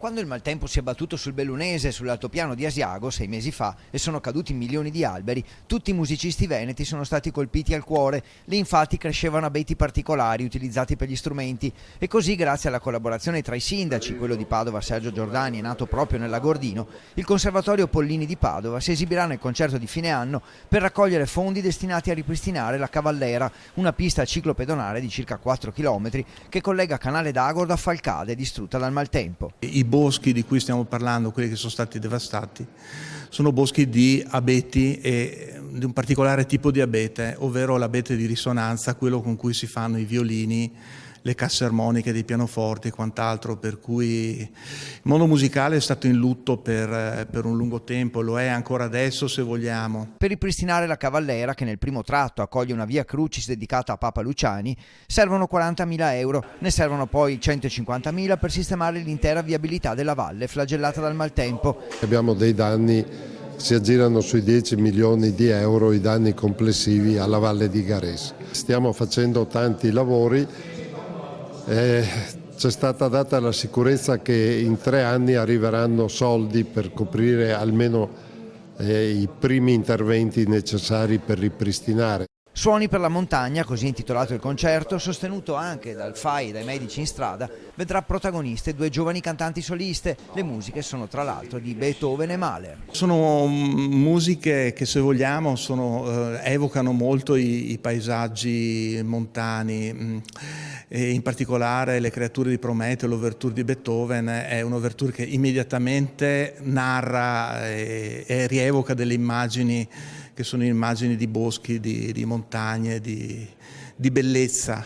Quando il maltempo si è abbattuto sul Bellunese e sull'altopiano di Asiago 6 mesi fa e sono caduti milioni di alberi, tutti i musicisti veneti sono stati colpiti al cuore. Lì infatti crescevano abeti particolari utilizzati per gli strumenti e così, grazie alla collaborazione tra i sindaci, quello di Padova Sergio Giordani è nato proprio nell'Agordino, il Conservatorio Pollini di Padova si esibirà nel concerto di fine anno per raccogliere fondi destinati a ripristinare la Cavallera, una pista ciclopedonale di circa 4 km che collega Canale d'Agordo a Falcade, distrutta dal maltempo. I boschi di cui stiamo parlando, quelli che sono stati devastati, sono boschi di abeti e di un particolare tipo di abete, ovvero l'abete di risonanza, quello con cui si fanno i violini, le casse armoniche dei pianoforti e quant'altro, per cui il mondo musicale è stato in lutto per un lungo tempo, lo è ancora adesso se vogliamo. Per ripristinare la Cavallera, che nel primo tratto accoglie una via Crucis dedicata a Papa Luciani, servono 40.000 euro, ne servono poi 150.000 per sistemare l'intera viabilità della valle flagellata dal maltempo. Abbiamo dei danni, si aggirano sui 10 milioni di euro i danni complessivi alla valle di Garese. Stiamo facendo tanti lavori. C'è stata data la sicurezza che in 3 anni arriveranno soldi per coprire almeno i primi interventi necessari per ripristinare. Suoni per la montagna, così intitolato il concerto, sostenuto anche dal FAI e dai medici in strada, vedrà protagoniste 2 giovani cantanti soliste. Le musiche sono tra l'altro di Beethoven e Mahler. Sono musiche che, se vogliamo, evocano molto i paesaggi montani. E in particolare Le creature di Prometeo, l'ouverture di Beethoven, è un'ouverture che immediatamente narra e rievoca delle immagini che sono immagini di boschi, di montagne, di bellezza.